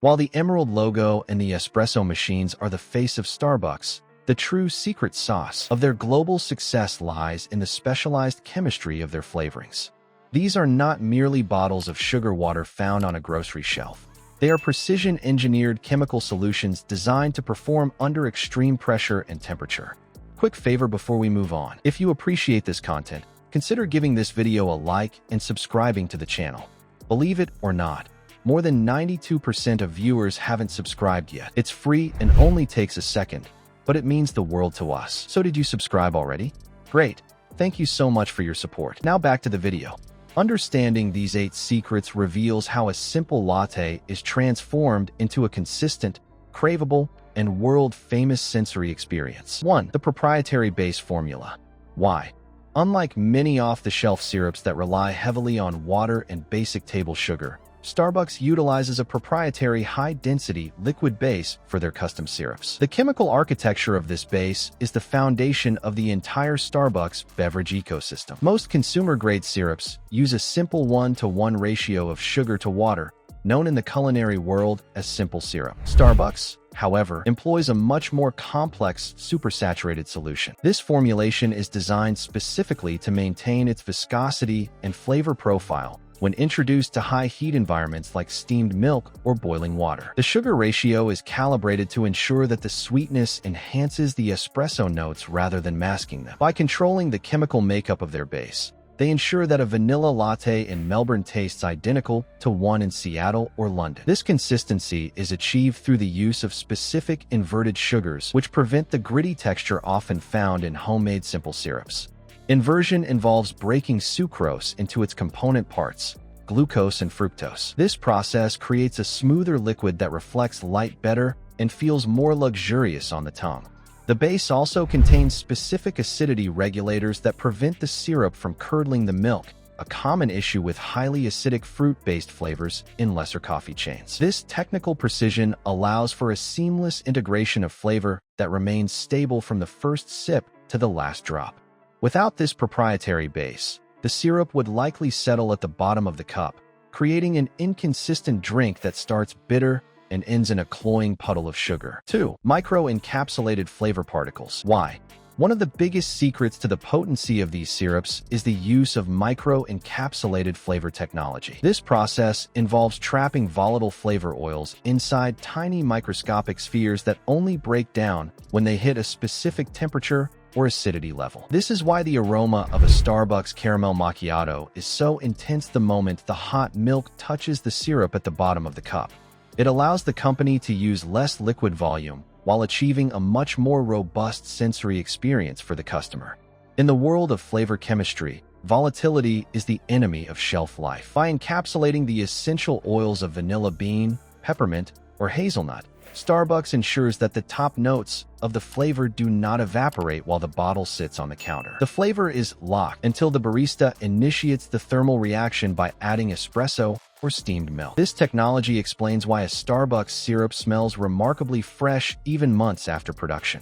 While the emerald logo and the espresso machines are the face of Starbucks, the true secret sauce of their global success lies in the specialized chemistry of their flavorings. These are not merely bottles of sugar water found on a grocery shelf. They are precision-engineered chemical solutions designed to perform under extreme pressure and temperature. Quick favor before we move on. If you appreciate this content, consider giving this video a like and subscribing to the channel. Believe it or not, more than 92% of viewers haven't subscribed yet. It's free and only takes a second, but it means the world to us. So did you subscribe already? Great. Thank you so much for your support. Now back to the video. Understanding these 8 secrets reveals how a simple latte is transformed into a consistent, craveable, and world-famous sensory experience. 1. The proprietary base formula. Why? Unlike many off-the-shelf syrups that rely heavily on water and basic table sugar, Starbucks utilizes a proprietary high-density liquid base for their custom syrups. The chemical architecture of this base is the foundation of the entire Starbucks beverage ecosystem. Most consumer-grade syrups use a simple 1-to-1 ratio of sugar to water, known in the culinary world as simple syrup. Starbucks, however, employs a much more complex supersaturated solution. This formulation is designed specifically to maintain its viscosity and flavor profile when introduced to high-heat environments like steamed milk or boiling water. The sugar ratio is calibrated to ensure that the sweetness enhances the espresso notes rather than masking them. By controlling the chemical makeup of their base, they ensure that a vanilla latte in Melbourne tastes identical to one in Seattle or London. This consistency is achieved through the use of specific inverted sugars, which prevent the gritty texture often found in homemade simple syrups. Inversion involves breaking sucrose into its component parts, glucose and fructose. This process creates a smoother liquid that reflects light better and feels more luxurious on the tongue. The base also contains specific acidity regulators that prevent the syrup from curdling the milk, a common issue with highly acidic fruit-based flavors in lesser coffee chains. This technical precision allows for a seamless integration of flavor that remains stable from the first sip to the last drop. Without this proprietary base, the syrup would likely settle at the bottom of the cup, creating an inconsistent drink that starts bitter and ends in a cloying puddle of sugar. 2. Micro-encapsulated flavor particles. Why? One of the biggest secrets to the potency of these syrups is the use of micro-encapsulated flavor technology. This process involves trapping volatile flavor oils inside tiny microscopic spheres that only break down when they hit a specific temperature or acidity level. This is why the aroma of a Starbucks caramel macchiato is so intense the moment the hot milk touches the syrup at the bottom of the cup. It allows the company to use less liquid volume while achieving a much more robust sensory experience for the customer. In the world of flavor chemistry, volatility is the enemy of shelf life. By encapsulating the essential oils of vanilla bean, peppermint, or hazelnut, Starbucks ensures that the top notes of the flavor do not evaporate while the bottle sits on the counter. The flavor is locked until the barista initiates the thermal reaction by adding espresso or steamed milk. This technology explains why a Starbucks syrup smells remarkably fresh even months after production.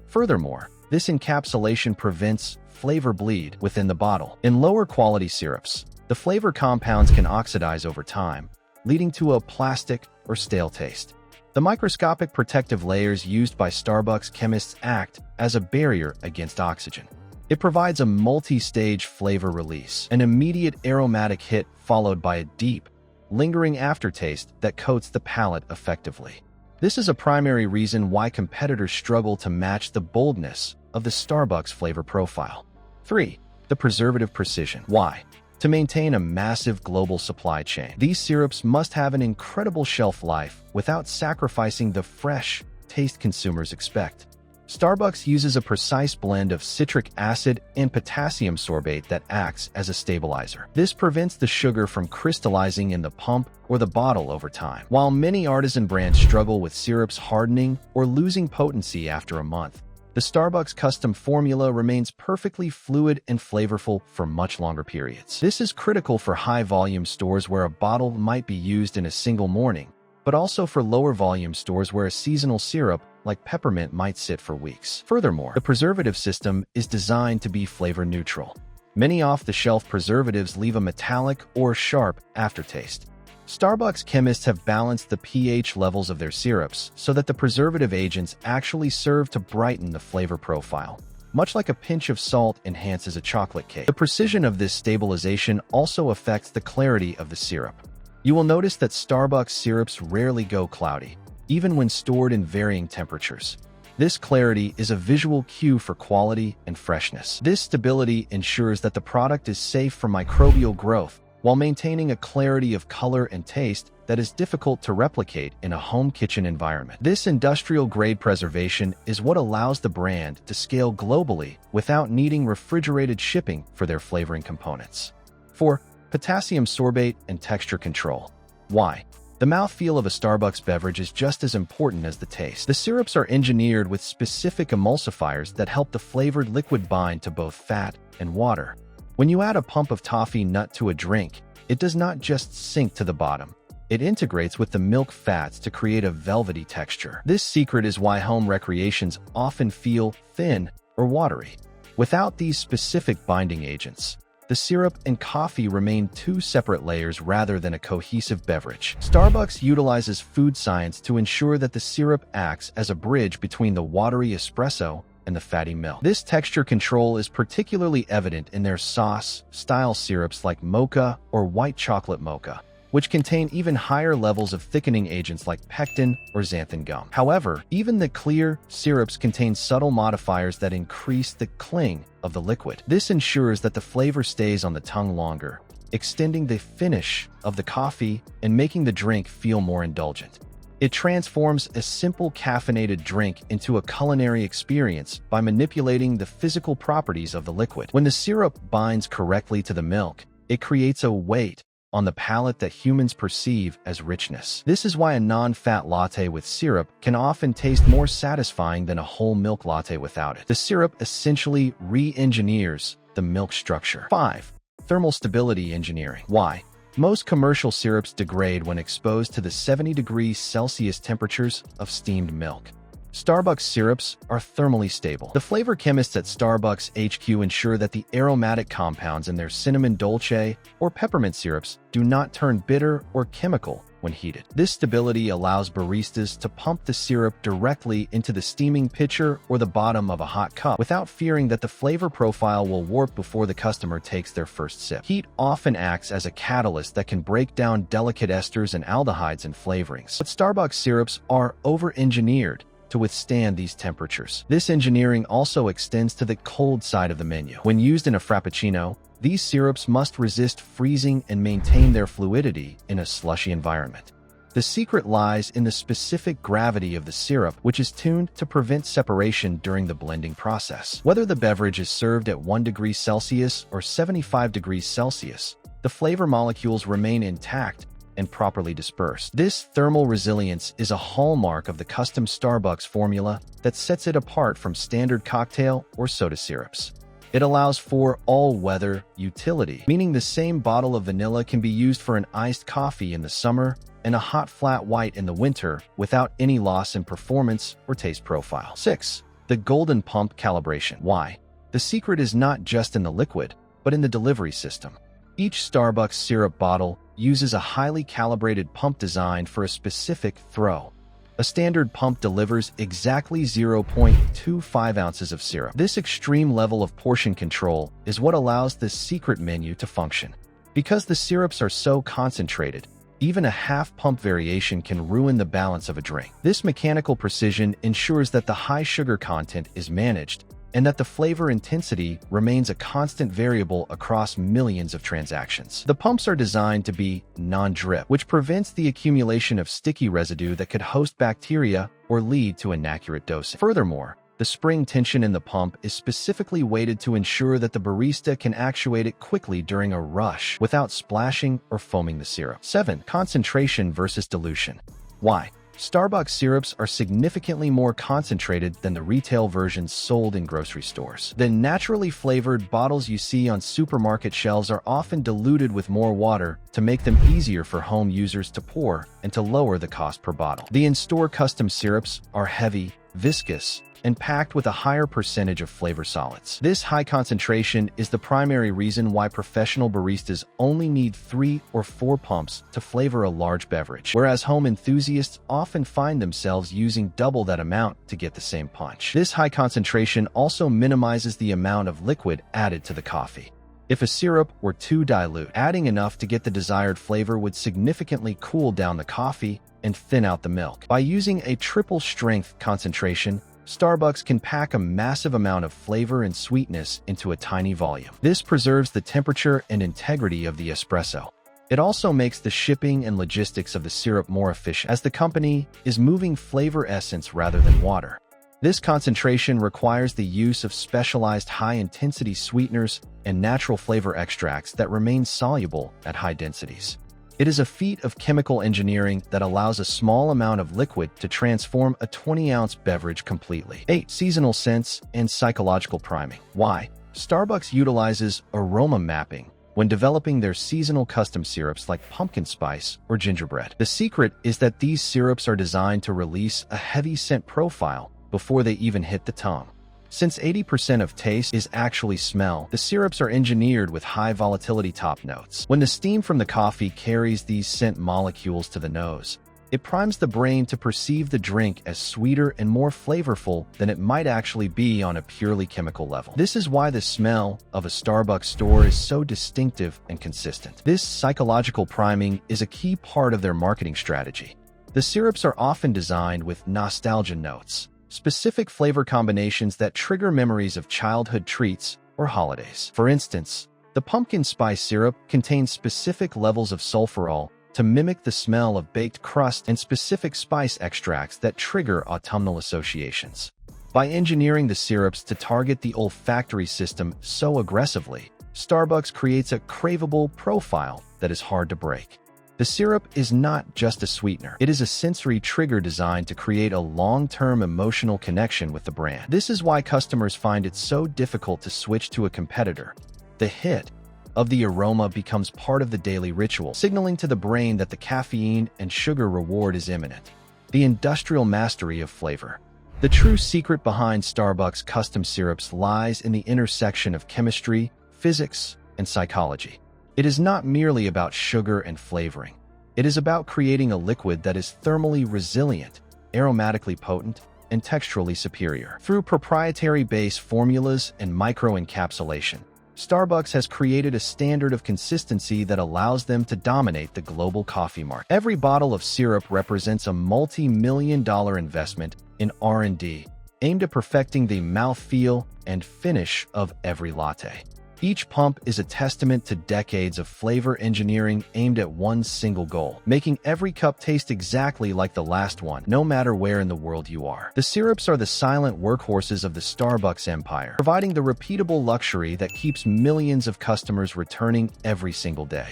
Furthermore, this encapsulation prevents flavor bleed within the bottle. In lower quality syrups, the flavor compounds can oxidize over time, leading to a plastic or stale taste. The microscopic protective layers used by Starbucks chemists act as a barrier against oxygen. It provides a multi-stage flavor release, an immediate aromatic hit followed by a deep, lingering aftertaste that coats the palate effectively. This is a primary reason why competitors struggle to match the boldness of the Starbucks flavor profile. 3. The preservative precision. Why? To maintain a massive global supply chain, these syrups must have an incredible shelf life without sacrificing the fresh taste consumers expect. Starbucks uses a precise blend of citric acid and potassium sorbate that acts as a stabilizer. This prevents the sugar from crystallizing in the pump or the bottle over time. While many artisan brands struggle with syrups hardening or losing potency after a month, the Starbucks custom formula remains perfectly fluid and flavorful for much longer periods. This is critical for high-volume stores where a bottle might be used in a single morning, but also for lower-volume stores where a seasonal syrup like peppermint might sit for weeks. Furthermore, the preservative system is designed to be flavor neutral. Many off-the-shelf preservatives leave a metallic or sharp aftertaste. Starbucks chemists have balanced the pH levels of their syrups so that the preservative agents actually serve to brighten the flavor profile, much like a pinch of salt enhances a chocolate cake. The precision of this stabilization also affects the clarity of the syrup. You will notice that Starbucks syrups rarely go cloudy, even when stored in varying temperatures. This clarity is a visual cue for quality and freshness. This stability ensures that the product is safe from microbial growth while maintaining a clarity of color and taste that is difficult to replicate in a home kitchen environment. This industrial-grade preservation is what allows the brand to scale globally without needing refrigerated shipping for their flavoring components. 4. Potassium sorbate and texture control. Why? The mouthfeel of a Starbucks beverage is just as important as the taste. The syrups are engineered with specific emulsifiers that help the flavored liquid bind to both fat and water. When you add a pump of toffee nut to a drink, it does not just sink to the bottom. It integrates with the milk fats to create a velvety texture. This secret is why home recreations often feel thin or watery. Without these specific binding agents, the syrup and coffee remain two separate layers rather than a cohesive beverage. Starbucks utilizes food science to ensure that the syrup acts as a bridge between the watery espresso and the fatty milk. This texture control is particularly evident in their sauce-style syrups like mocha or white chocolate mocha, which contain even higher levels of thickening agents like pectin or xanthan gum. However, even the clear syrups contain subtle modifiers that increase the cling of the liquid. This ensures that the flavor stays on the tongue longer, extending the finish of the coffee and making the drink feel more indulgent. It transforms a simple caffeinated drink into a culinary experience by manipulating the physical properties of the liquid. When the syrup binds correctly to the milk, it creates a weight on the palate that humans perceive as richness. This is why a non-fat latte with syrup can often taste more satisfying than a whole milk latte without it. The syrup essentially re-engineers the milk structure. 5. Thermal stability engineering. Why? Most commercial syrups degrade when exposed to the 70 degrees Celsius temperatures of steamed milk. Starbucks syrups are thermally stable. The flavor chemists at Starbucks HQ ensure that the aromatic compounds in their cinnamon dolce or peppermint syrups do not turn bitter or chemical when heated. This stability allows baristas to pump the syrup directly into the steaming pitcher or the bottom of a hot cup without fearing that the flavor profile will warp before the customer takes their first sip. Heat often acts as a catalyst that can break down delicate esters and aldehydes in flavorings. But Starbucks syrups are over-engineered to withstand these temperatures. This engineering also extends to the cold side of the menu. When used in a frappuccino, these syrups must resist freezing and maintain their fluidity in a slushy environment. The secret lies in the specific gravity of the syrup, which is tuned to prevent separation during the blending process. Whether the beverage is served at 1 degree Celsius or 75 degrees Celsius, the flavor molecules remain intact and properly dispersed. This thermal resilience is a hallmark of the custom Starbucks formula that sets it apart from standard cocktail or soda syrups. It allows for all-weather utility, meaning the same bottle of vanilla can be used for an iced coffee in the summer and a hot flat white in the winter without any loss in performance or taste profile. 6. The golden pump calibration. Why? The secret is not just in the liquid, but in the delivery system. Each Starbucks syrup bottle uses a highly calibrated pump designed for a specific throw. A standard pump delivers exactly 0.25 ounces of syrup. This extreme level of portion control is what allows this secret menu to function. Because the syrups are so concentrated, even a half-pump variation can ruin the balance of a drink. This mechanical precision ensures that the high sugar content is managed and that the flavor intensity remains a constant variable across millions of transactions. The pumps are designed to be non-drip, which prevents the accumulation of sticky residue that could host bacteria or lead to inaccurate dosing. Furthermore, the spring tension in the pump is specifically weighted to ensure that the barista can actuate it quickly during a rush without splashing or foaming the syrup. 7. Concentration versus dilution. Why? Starbucks syrups are significantly more concentrated than the retail versions sold in grocery stores. The naturally flavored bottles you see on supermarket shelves are often diluted with more water to make them easier for home users to pour and to lower the cost per bottle. The in-store custom syrups are heavy, viscous, and packed with a higher percentage of flavor solids. This high concentration is the primary reason why professional baristas only need 3 or 4 pumps to flavor a large beverage, whereas home enthusiasts often find themselves using double that amount to get the same punch. This high concentration also minimizes the amount of liquid added to the coffee. If a syrup were too dilute, adding enough to get the desired flavor would significantly cool down the coffee and thin out the milk. By using a triple strength concentration, Starbucks can pack a massive amount of flavor and sweetness into a tiny volume. This preserves the temperature and integrity of the espresso. It also makes the shipping and logistics of the syrup more efficient, as the company is moving flavor essence rather than water. This concentration requires the use of specialized high-intensity sweeteners and natural flavor extracts that remain soluble at high densities. It is a feat of chemical engineering that allows a small amount of liquid to transform a 20-ounce beverage completely. 8. Seasonal scents and psychological priming. Why? Starbucks utilizes aroma mapping when developing their seasonal custom syrups like pumpkin spice or gingerbread. The secret is that these syrups are designed to release a heavy scent profile before they even hit the tongue. Since 80% of taste is actually smell, the syrups are engineered with high volatility top notes. When the steam from the coffee carries these scent molecules to the nose, it primes the brain to perceive the drink as sweeter and more flavorful than it might actually be on a purely chemical level. This is why the smell of a Starbucks store is so distinctive and consistent. This psychological priming is a key part of their marketing strategy. The syrups are often designed with nostalgia notes, specific flavor combinations that trigger memories of childhood treats or holidays. For instance, the pumpkin spice syrup contains specific levels of sulfurol to mimic the smell of baked crust and specific spice extracts that trigger autumnal associations. By engineering the syrups to target the olfactory system so aggressively, Starbucks creates a craveable profile that is hard to break. The syrup is not just a sweetener. It is a sensory trigger designed to create a long-term emotional connection with the brand. This is why customers find it so difficult to switch to a competitor. The hit of the aroma becomes part of the daily ritual, signaling to the brain that the caffeine and sugar reward is imminent. The industrial mastery of flavor. The true secret behind Starbucks custom syrups lies in the intersection of chemistry, physics, and psychology. It is not merely about sugar and flavoring. It is about creating a liquid that is thermally resilient, aromatically potent, and texturally superior. Through proprietary base formulas and microencapsulation, Starbucks has created a standard of consistency that allows them to dominate the global coffee market. Every bottle of syrup represents a multi-million-dollar investment in R&D, aimed at perfecting the mouthfeel and finish of every latte. Each pump is a testament to decades of flavor engineering aimed at one single goal, making every cup taste exactly like the last one, no matter where in the world you are. The syrups are the silent workhorses of the Starbucks empire, providing the repeatable luxury that keeps millions of customers returning every single day.